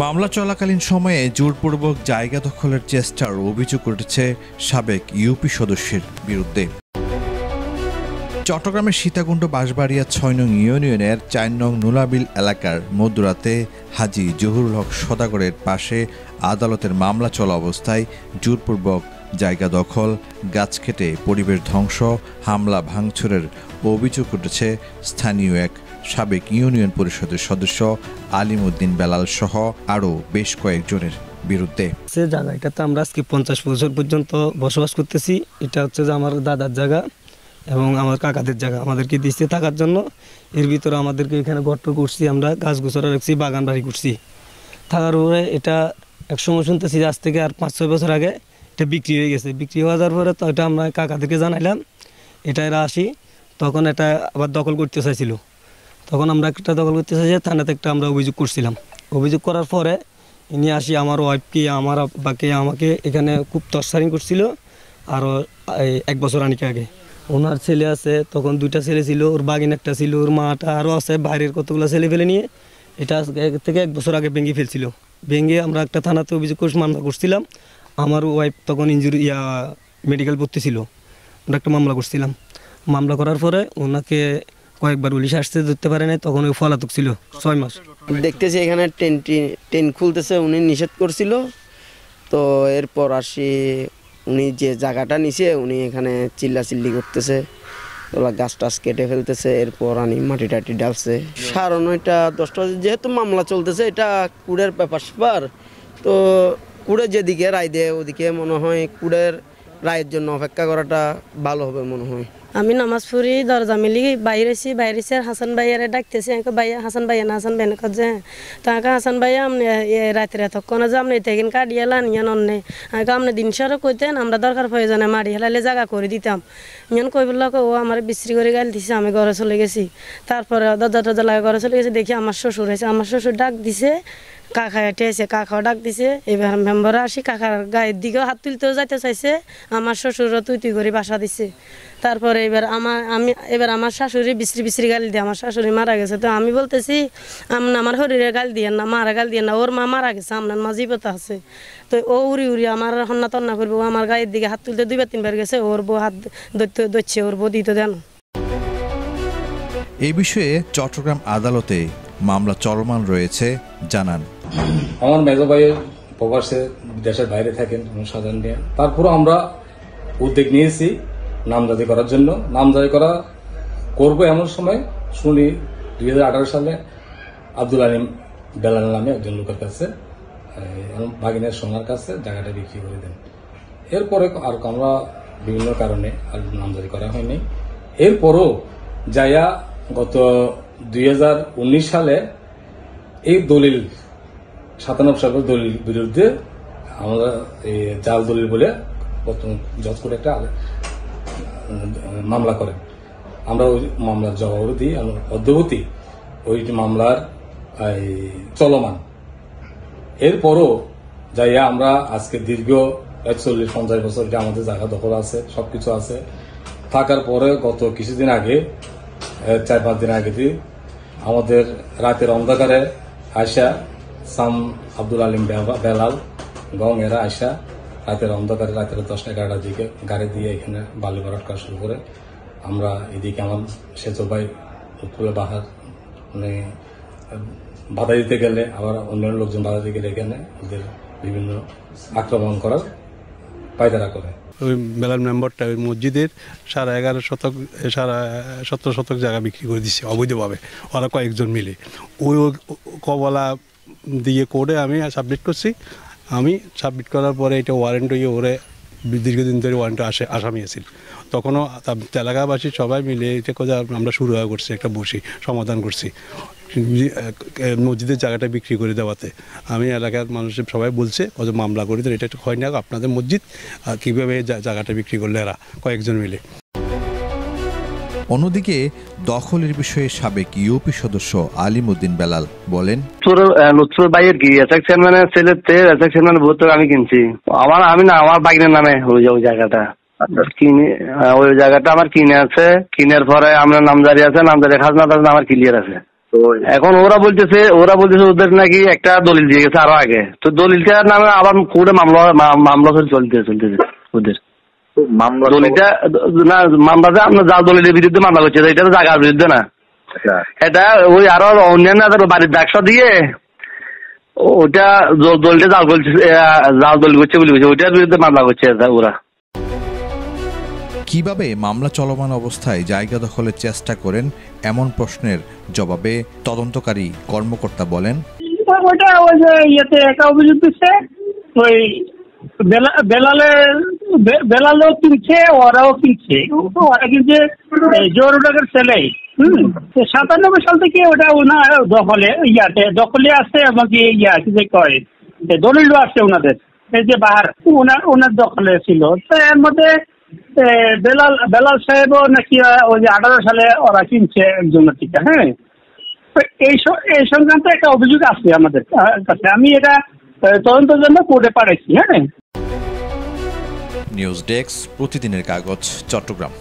মামলা চলাকালীন সময়ে জোরপূর্বক জায়গা দখলের চেষ্টার অভিযোগ উঠেছে সাবেক ইউপি সদস্যের বিরুদ্ধে। চট্টগ্রামের সীতাকুণ্ড বাঁশবাড়িয়া ৬ নং ইউনিয়নের ৪ নং নুলাবিল এলাকার মধ্যরাতে হাজী জহুরুল হক সওদাগরের পাশে আদালতের মামলা চলা অবস্থায় জোরপূর্বক জায়গা দখল, গাছ কেটে পরিবেশ ধ্বংস, হামলা ভাঙচুরের অভিযোগ উঠেছে স্থানীয় এক সাবেক ইউনিয়ন পরিষদের সদস্য আলিমউদ্দিন বেলাল সহ আরও বেশ কয়েকজনের বিরুদ্ধে। সে জায়গাটাতে আমরা আজকে 50 বছর পর্যন্ত বসবাস করতেছি। এটা হচ্ছে যে আমার দাদার জায়গা এবং আমার কাকাদের জায়গা, আমাদেরকে দিচ্ছে থাকার জন্য। এর ভিতরে আমাদেরকে এখানে গর্ত করছি, আমরা গাছ গোছরা রাখছি, বাগান বাড়ি করছি। থাকার পরে এটা একসময় শুনতেছি আজ থেকে আর 5-6 বছর আগে এটা বিক্রি হয়ে গেছে। বিক্রি হয়ে যাওয়ার পরে তো এটা আমরা কাকাদেরকে জানাইলাম, এটা এরা আসি তখন এটা আবার দখল করতে চাইছিল। তখন আমরা একটা দখল করতে চাইছি, থানাতে একটা আমরা অভিযোগ করছিলাম। অভিযোগ করার পরে ইনি আসি আমার ওয়াইফকে, আমার আব্বাকে, আমাকে এখানে খুব টর্চারিং করছিল। আরও 1 বছর আগে ওনার ছেলে আছে, তখন 2টা ছেলে ছিল, ওর বাগিন একটা ছিল, ওর মাটা আরও আছে, বাইরের কতগুলো ছেলে ফেলে নিয়ে এটা থেকে 1 বছর আগে ভেঙে ফেলছিল। ভেঙে আমরা একটা থানাতে অভিযোগ মামলা করছিলাম। আমার ওয়াইফ তখন মেডিকেল ভর্তি ছিল, আমরা একটা মামলা করছিলাম। মামলা করার পরে ওনাকে কয়েকবার পুলিশ আসতে ধরতে পারে নাই, তখন ওই পলাতক ছিল 6 মাস। দেখতেছি এখানে টেন খুলতেছে, উনি নিষেধ করছিল। তো এরপর আসি উনি যে জায়গাটা নিছে উনি এখানে চিল্লাচিল্লি করতেছে, ওরা গাছ টাছ কেটে ফেলতেছে। এরপর আনি মাটি টাটি ডালছে। 9:30 10টা যেহেতু মামলা চলতেছে, এটা কুড়ের পেপার। তো কুড়ে যেদিকে রায় দেয় ওদিকে মনে হয় কুড়ের রায়ের জন্য অপেক্ষা করাটা ভালো হবে মনে হয়। আমি নামাজ পড়ি, দরজা মিলি বাইরেছি হাসান ভাইয়ারে ডাকতেছি। ভাইয়া হাসান ভাইয়া না হাসান ভাইয়া কাজ তাকে হাসান ভাইয়া আপনি রাতের এতক্ষণ যে আপনি তেগিন কাটিয়ে লান ইয়ান অন্যে আপনি দিন সরও কইতেন, আমরা দরকার প্রয়োজনে মারি হেলাইলে জায়গা করে দিতাম। ইয়ান কই বললো ও আমার বিশ্রী করে গাল দিছে। আমি ঘরে চলে গেছি। তারপরে দরজা টরজা লাগে ঘরে চলে গেছি, দেখি আমার শ্বশুর হয়েছে। আমার শ্বশুর ডাক দিছে, কাকা হেঁটে আছে, কাকাও ডাক দিছে। এবার মেম্বাররা আসি কাকার গায়ের দিকেও হাত তুলতেও যাইতে চাইছে। আমার শ্বশুরও তুই করে বাসা দিছে। তারপরে এবার আমার শাশুড়ি বিশ্রী গালি দিয়ে, আমার শাশুড়ি মারা গেছে। তো আমি বলতেছি আমার শরীরে গাল দিয়ে না, মারা গাল দিয়ে না, ওর মা মারা গেছে, আপনার মা জীবিত আছে। তো ও উড়ি আমার হন্না তন্না করবো, আমার গায়ের দিকে হাত তুলতে 2-3 বার গেছে। ওর বউ হাত ধরছে, ওর বউ দিতে দেন। এই বিষয়ে চট্টগ্রাম আদালতে মামলা চলমান রয়েছে জানান। আমার মেজো ভাইয়ের প্রবাসে দেশের বাইরে থাকেন সাধারণ নিয়ে, তারপরও আমরা উদ্যোগ নিয়েছি নামজারি করার জন্য। নামজারি করবো এমন সময় শুনি 2018 সালে আব্দুল আলিম বেলাল নামে একজন লোকের কাছে, ভাগিনের সোনার কাছে জায়গাটা বিক্রি করে দেন। এরপরে আর আমরা বিভিন্ন কারণে আর নামজারি করা হয়নি। এরপরও যাইয়া গত 2019 সালে এই দলিল 97 সালের দলিল বিরুদ্ধে আমরা জাল দলিল বলে জজ করে একটা মামলা করেন। আমরা ওই মামলার জবাব দিই, অদ্যাবধি ওই মামলার চলমান। এরপরও যাইয়া আমরা আজকে দীর্ঘ 40-50 বছর আমাদের জায়গা দখল আছে, সবকিছু আছে। থাকার পরে গত কিছুদিন আগে 4-5 দিন আগে আমাদের রাতের অন্ধকারে আয়সা সাম আব্দুল আলিম বেলাল গং এরা আয়সা রাতের অন্ধকারে রাতের 10টা-11টার দিকে গাড়ি দিয়ে এখানে বালি ভরাট করা শুরু করে। আমরা এদিকে আমার সেজো ভাই উপরে বাহার মানে বাধা দিতে গেলে, আবার অন্যান্য লোকজন বাধা দিতে গেলে এখানে ওদের বিভিন্ন আক্রমণ করার পায়তারা করে। ওই বেলাল মেম্বারটা ওই মসজিদের 17 শতক জায়গা বিক্রি করে দিচ্ছে অবৈধভাবে, ওরা কয়েকজন মিলে। ওই কবলা দিয়ে করে আমি সাবমিট করছি। আমি সাবমিট করার পরে এটা ওয়ারেন্ট হয়ে ওরে দীর্ঘদিন ধরে ওয়ারেন্ট আসামি আছিল। তখনও এলাকাবাসী সবাই মিলে এটা কথা আমরা শুরু করছি, একটা বসি সমাধান করছি মসজিদের জায়গাটা বিক্রি করে দেওয়াতে। আমি এলাকার মানুষের সবাই বলছে মামলা করে দেন, এটা একটু হয় না আপনাদের মসজিদ, কীভাবে জায়গাটা বিক্রি করলে এরা কয়েকজন মিলে। অন্যদিকে দখলের বিষয়ে সাবেক ইউপি সদস্য আলিমউদ্দিন বেলাল বলেন, লুৎফর ভাইয়ের কি চেয়ারম্যানের ছেলের চেয়ারম্যান ভোট আমি কিনছি। আমার বাইকের নামে ওই জায়গাটা কিনে, ওই জায়গাটা আমার কিনে আছে। কিনের পরে আমরা নামজারি আছে, নামজারি খাজনা আমার ক্লিয়ার আছে। এখন ওরা বলতেছে ওদের নাকি একটা দলিল দিয়ে গেছে আরো আগে, তো দলিলটার নামে আবার কোর্টে মামলা চলতেছে ওদের দলিলটা না, মামলা যে আপনার জাল দলিলের বিরুদ্ধে মামলা করছে, এটা তো জায়গার বিরুদ্ধে না, এটা ওই আরো অন্যান্য বাড়ির ডাকসা দিয়ে ওটা দলটা জাল দলিল করছে বলে বলছে, ওইটার বিরুদ্ধে মামলা করছে ওরা। কিভাবে মামলা চলমান অবস্থায় জায়গা দখলের চেষ্টা করেন এমন প্রশ্নের জবাবে তদন্তকারী কর্মকর্তা বলেন, ওটা ওই যে ইয়েতে একটা অভিযোগ দিচ্ছে, ওই বেলালও কিনছে, ওরাও কিনছে, ওরা কিনছে জোরুটাকের ছেলে। 97 সাল থেকে ওটা ওনার দখলে আছে, এমনকি কি যে কয় দলিলও আছে ওনাদের, এই যে বাহার ওনার দখলে ছিল। তো এর মধ্যে বেলাল সাহেবও নাকি ওই যে 18 সালে ওরা কিনছে একজনের থেকে। হ্যাঁ, এই সংক্রান্ত একটা অভিযোগ আছে আমাদের কাছে, আমি এটা তদন্তের জন্য কোর্টে পাঠাইছি। হ্যাঁ। নিউজ ডেস্ক, প্রতিদিনের কাগজ, চট্টগ্রাম।